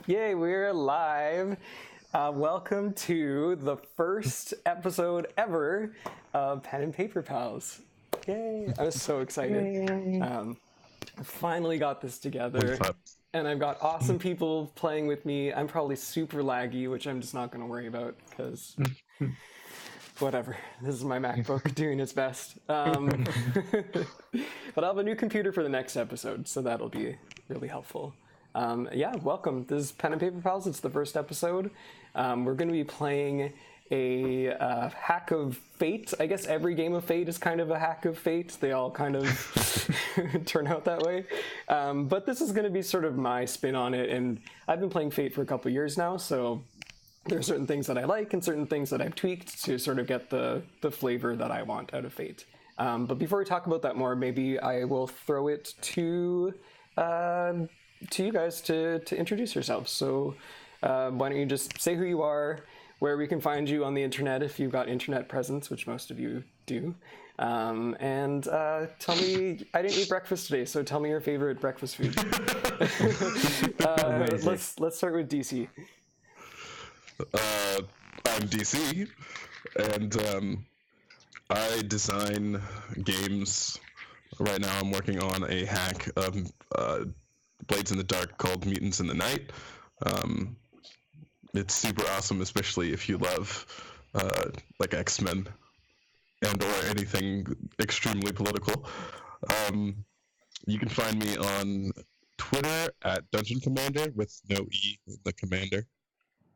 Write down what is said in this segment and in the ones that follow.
Yay, we're live. Welcome to the first episode ever of Pen and Paper Pals. Yay, I'm so excited. I finally got this together, and I've got awesome people playing with me. I'm probably super laggy, which I'm just not going to worry about, because whatever. This is my MacBook doing its best. But I'll have a new computer for the next episode, so that'll be really helpful. Yeah, welcome. This is Pen and Paper Pals. It's the first episode. We're going to be playing a hack of Fate. I guess every game of Fate is kind of a hack of Fate. They all kind of turn out that way. But this is going to be sort of my spin on it. And I've been playing Fate for a couple years now, so there are certain things that I like and certain things that I've tweaked to sort of get the flavor that I want out of Fate. But before we talk about that more, maybe I will throw it to you guys to introduce yourselves. So why don't you just say who you are, where we can find you on the internet if you've got internet presence, which most of you do. And tell me, I didn't eat breakfast today, so tell me your favorite breakfast food. Let's start with DC. I'm DC, and I design games. Right now I'm working on a hack of Blades in the Dark called Mutants in the Night. It's super awesome, especially if you love like X-Men and or anything extremely political. You can find me on Twitter at Dungeon Commander with no E in the commander,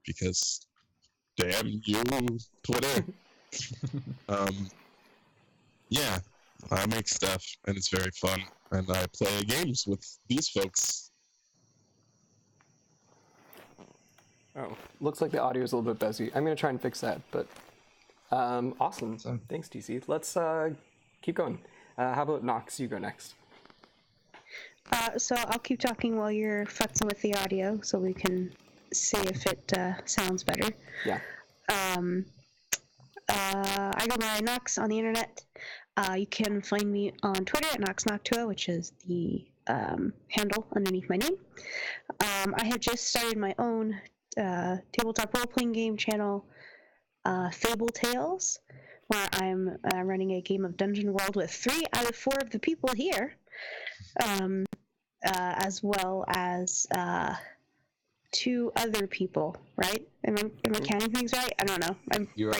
because damn you, Twitter. Yeah, I make stuff and it's very fun, and I play games with these folks. Oh, looks like the audio is a little bit busy. I'm going to try and fix that, but awesome. Thanks, DC. Let's keep going. How about Nox? You go next. So I'll keep talking while you're futzing with the audio, so we can see if it sounds better. Yeah. I go by Nox on the internet. You can find me on Twitter at NoxNoctua, which is the handle underneath my name. I have just started my own tabletop role-playing game channel, Fable Tales, where I'm running a game of Dungeon World with 3 out of 4 of the people here, as well as 2 other people, right? Am I counting things right? I don't know. You are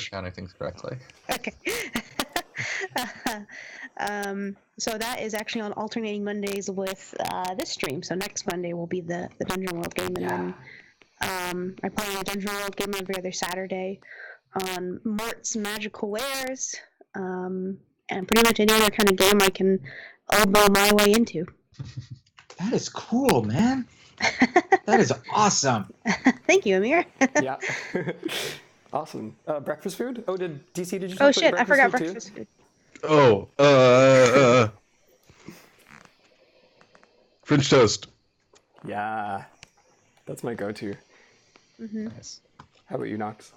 counting things correctly. Okay. So that is actually on alternating Mondays with this stream. So next Monday will be the Dungeon World game, and then I play a Dungeon World game every other Saturday on Mort's Magical Wares, and pretty much any other kind of game I can elbow my way into. That is cool, man. That is awesome. Thank you, Amir. Yeah. Awesome. Breakfast food? Oh, did you Oh shit, I forgot breakfast food. Oh, French toast. Yeah. That's my go-to. Mm-hmm. Nice. How about you, Nox?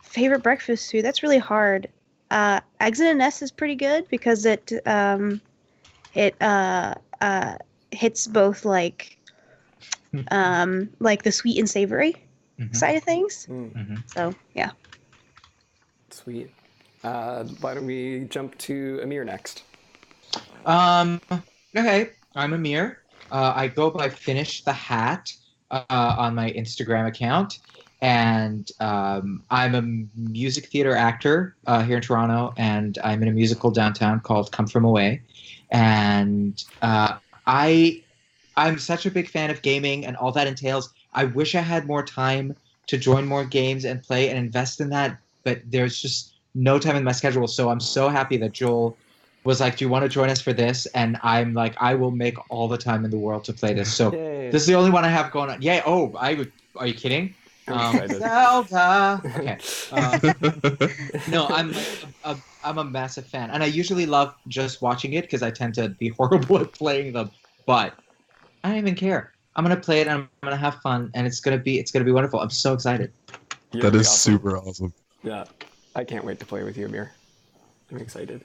Favorite breakfast food? That's really hard. Eggs in a nest is pretty good because it hits both like the sweet and savory side of things. Mm-hmm. So yeah. Sweet. Why don't we jump to Amir next? Okay, I'm Amir. I go by Finish the Hat on my Instagram account, and I'm a music theater actor here in Toronto, and I'm in a musical downtown called Come From Away, and I'm such a big fan of gaming and all that entails. I wish I had more time to join more games and play and invest in that, but there's just no time in my schedule. So I'm so happy that Joel was like, do you want to join us for this? And I'm like, I will make all the time in the world to play this. So Yay. This is the only one I have going on. Yay. Oh, are you kidding? Zelda. Okay. No, I'm a massive fan. And I usually love just watching it because I tend to be horrible at playing them. But I don't even care. I'm going to play it and I'm going to have fun. And it's going to be wonderful. I'm so excited. That is awesome. Super awesome. Yeah. I can't wait to play with you, Amir. I'm excited.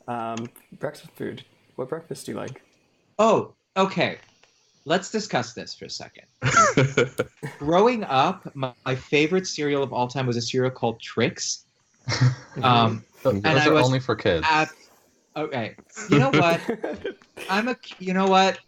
Breakfast food. What breakfast do you like? Oh, okay. Let's discuss this for a second. Growing up, my favorite cereal of all time was a cereal called Trix. Those are only for kids. Okay. You know what? You know what?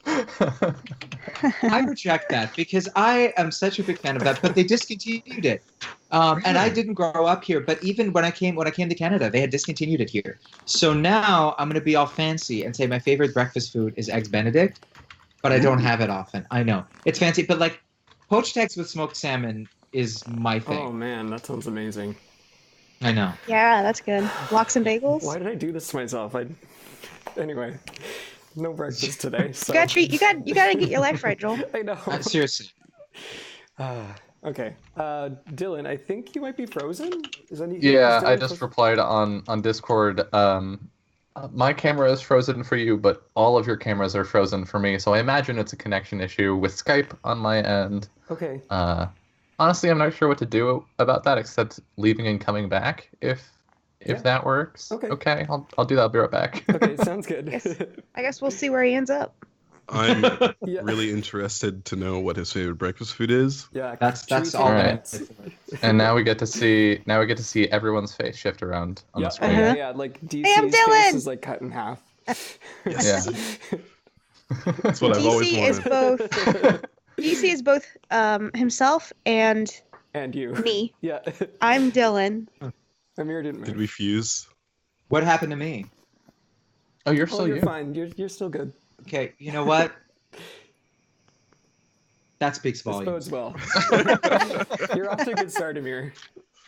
I reject that because I am such a big fan of that, but they discontinued it. And I didn't grow up here, but even when I came to Canada, they had discontinued it here. So now I'm gonna be all fancy and say my favorite breakfast food is Eggs Benedict, but I don't have it often. I know it's fancy, but like poached eggs with smoked salmon is my thing. Oh man, that sounds amazing. I know. Yeah, that's good. Lox and bagels. Why did I do this to myself? Anyway, no breakfast today. So. You gotta get your life right, Joel. I know. Seriously. Okay. Dylan, I think you might be frozen. Yeah, I just replied on Discord. My camera is frozen for you, but all of your cameras are frozen for me. So I imagine it's a connection issue with Skype on my end. Okay. Honestly, I'm not sure what to do about that except leaving and coming back if that works. Okay. I'll do that. I'll be right back. Okay, sounds good. I guess we'll see where he ends up. I'm really interested to know what his favorite breakfast food is. Yeah, that's all right. And now we get to see everyone's face shift around on the screen. Yeah, like DC's face is like cut in half. Yes. That's what I've always wanted. DC is both himself and you. Me. Yeah. I'm Dylan. Amir didn't move. Did we fuse? What happened to me? Oh, you're still you're fine. You're still good. Okay, you know what? That speaks volumes. This bodes well. You're off to a good start, Amir.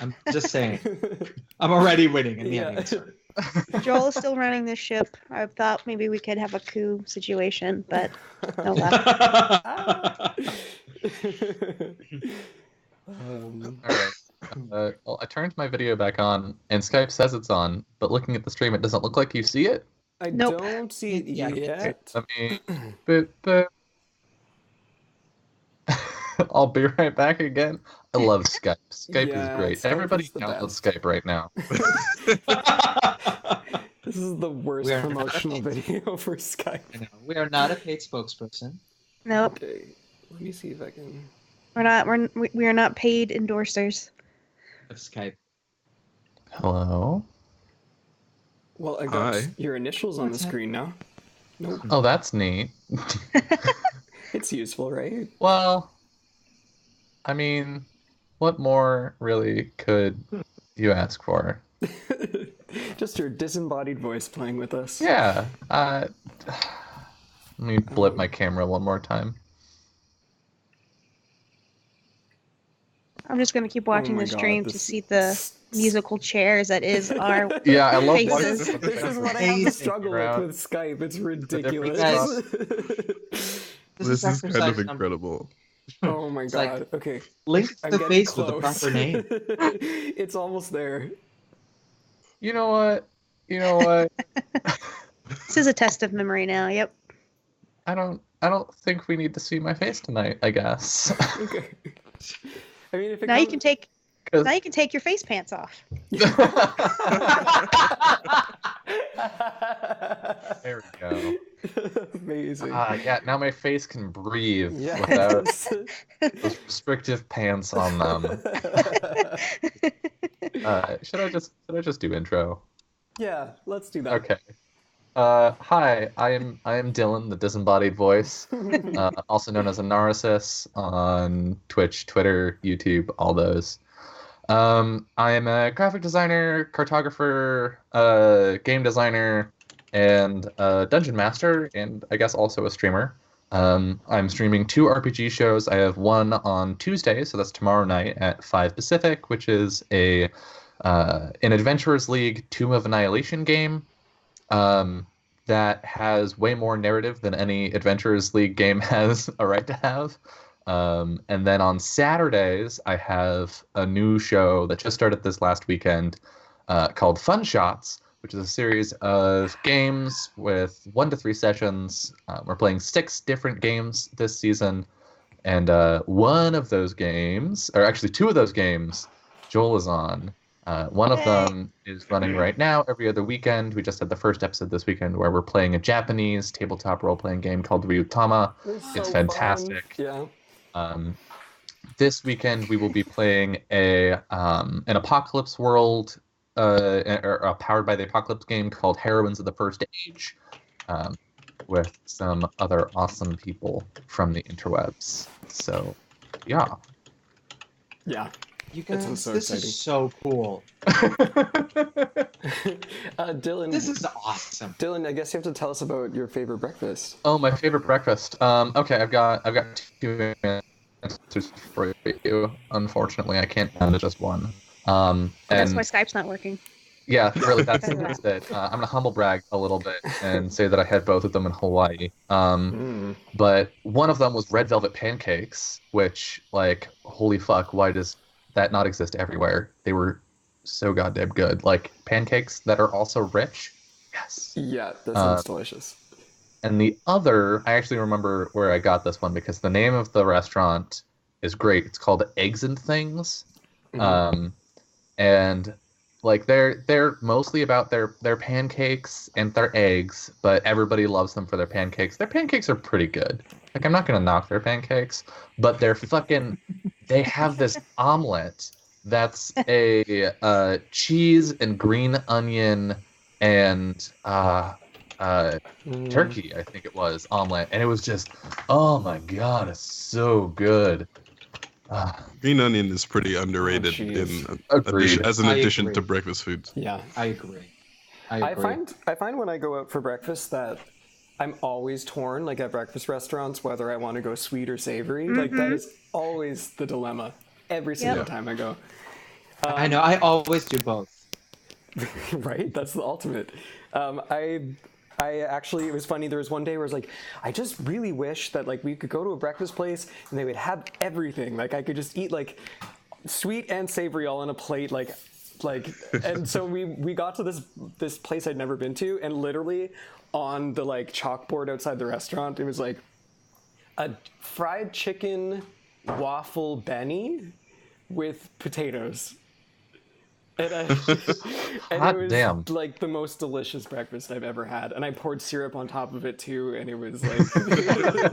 I'm just saying. I'm already winning in the ending. Joel is still running this ship. I thought maybe we could have a coup situation, but no luck. All right. Well, I turned my video back on, and Skype says it's on, but looking at the stream, it doesn't look like you see it. I Nope. don't see it yet. Let me. I'll be right back again. I love Skype. Skype is great. Skype Everybody is the download best. Skype right now. This is the worst promotional video for Skype. I know. We are not a paid spokesperson. Nope. Okay, let me see if I can. We are not paid endorsers. Of Skype. Hello. Well, I got Hi. your initials on the screen now. Nope. Oh, that's neat. It's useful, right? Well, I mean, what more really could you ask for? Just your disembodied voice playing with us. Yeah. Let me blip my camera one more time. I'm just gonna keep watching my the stream God, to see the musical chairs that is our Yeah, I love faces. This is what I have to struggle with Skype. It's ridiculous. This is kind of incredible. Oh my It's God. like, okay. Link I'm the getting face with the close. proper name. It's almost there. You know what? This is a test of memory now. Yep. I don't think we need to see my face tonight, I guess. Okay. I mean, if it Now you can take. 'Cause- Now you can take your face pants off. There we go. Amazing. Yeah, now my face can breathe Yes. without those restrictive pants on them. Should I just do intro? Yeah, let's do that. Okay. Hi, I am Dylan, the disembodied voice, also known as Anaresis on Twitch, Twitter, YouTube, all those. I am a graphic designer, cartographer, game designer, and dungeon master, and I guess also a streamer. I'm streaming 2 RPG shows. I have one on Tuesday, so that's tomorrow night at 5 Pacific, which is an Adventurers League Tomb of Annihilation game. That has way more narrative than any Adventurers League game has a right to have. And then on Saturdays, I have a new show that just started this last weekend called Fun Shots, which is a series of games with 1 to 3 sessions. We're playing 6 different games this season. And one of those games, or actually 2 of those games, Joel is on. One of them is running right now every other weekend. We just had the first episode this weekend where we're playing a Japanese tabletop role-playing game called Ryutama. It's so fantastic. fun. Yeah. This weekend we will be playing an apocalypse world, or powered by the apocalypse game called Heroines of the First Age, with some other awesome people from the interwebs. So, yeah. Yeah. You guys, sounds so this exciting. is so cool. Dylan. This is awesome. Dylan, I guess you have to tell us about your favorite breakfast. Oh, my favorite breakfast. Okay, I've got two answers for you. Unfortunately, I can't find just one. That's And why Skype's not working. yeah, really, that's it. I'm gonna humble brag a little bit and say that I had both of them in Hawaii. But one of them was red velvet pancakes, which, like, holy fuck, why does that not exist everywhere? They were so goddamn good. Like, pancakes that are also rich. Yes. Yeah, that sounds delicious. And the other, I actually remember where I got this one because the name of the restaurant is great. It's called Eggs and Things. And like they're mostly about their pancakes and their eggs, but everybody loves them for their pancakes. Their pancakes are pretty good. Like, I'm not gonna knock their pancakes, but they have this omelet that's a cheese and green onion and turkey, I think it was, omelet, and it was just, oh my god, it's so good. Green onion is pretty underrated as an addition to breakfast foods. Yeah, I agree. I find when I go out for breakfast that I'm always torn, like at breakfast restaurants, whether I want to go sweet or savory. Like, that is always the dilemma every single time I go. I know. I always do both. Right? That's the ultimate. I actually, it was funny, there was one day where I was like, I just really wish that, like, we could go to a breakfast place and they would have everything. Like, I could just eat, like, sweet and savory all on a plate, like, and so we got to this place I'd never been to, and literally on the, like, chalkboard outside the restaurant, it was like a fried chicken waffle Benny with potatoes. And it was damn. like the most delicious breakfast I've ever had, and I poured syrup on top of it too, and it was like,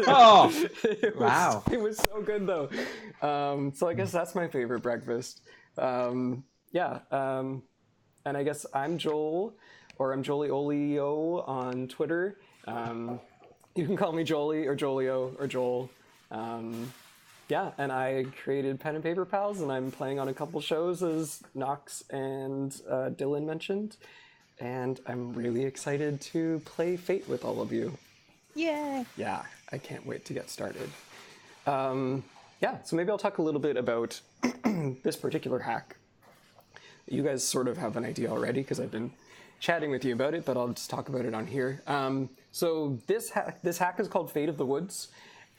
Wow, it was so good though. So I guess that's my favorite breakfast. And I guess I'm Joel, or I'm Jolly on Twitter. You can call me Jolie or Jolio or Joel. Yeah, and I created Pen and Paper Pals, and I'm playing on a couple shows, as Knox and Dylan mentioned. And I'm really excited to play Fate with all of you. Yay! Yeah, I can't wait to get started. Yeah, so maybe I'll talk a little bit about this particular hack. You guys sort of have an idea already, because I've been chatting with you about it, but I'll just talk about it on here. So this hack is called Fate of the Woods.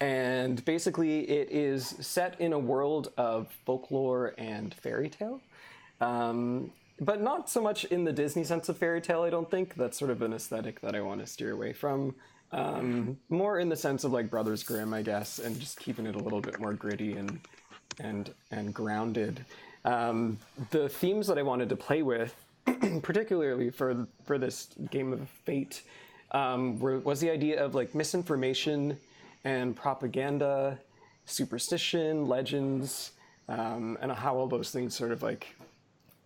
And basically, it is set in a world of folklore and fairy tale. But not so much in the Disney sense of fairy tale, I don't think. That's sort of an aesthetic that I want to steer away from. More in the sense of, like, Brothers Grimm, I guess, and just keeping it a little bit more gritty and grounded. The themes that I wanted to play with, particularly for this game of Fate, was the idea of, like, misinformation and propaganda, superstition, legends, and how all those things sort of, like,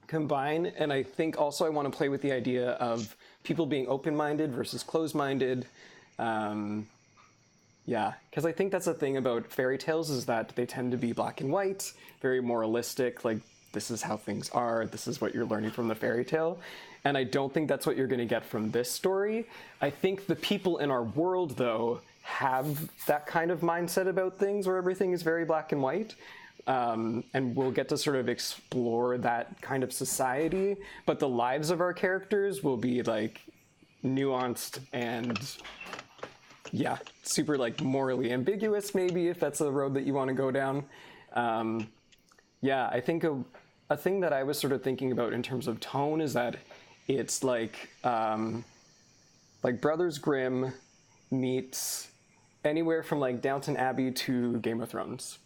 combine. And I think also I want to play with the idea of people being open-minded versus closed-minded. Yeah, because I think that's the thing about fairy tales, is that they tend to be black and white, very moralistic, like, this is how things are, this is what you're learning from the fairy tale. And I don't think that's what you're going to get from this story. I think the people in our world, though, have that kind of mindset about things where everything is very black and white. And we'll get to sort of explore that kind of society, but the lives of our characters will be, like, nuanced and, yeah, super, like, morally ambiguous, maybe, if that's the road that you want to go down. Yeah, I think a thing that I was sort of thinking about in terms of tone is that it's like Brothers Grimm meets anywhere from, like, Downton Abbey to Game of Thrones.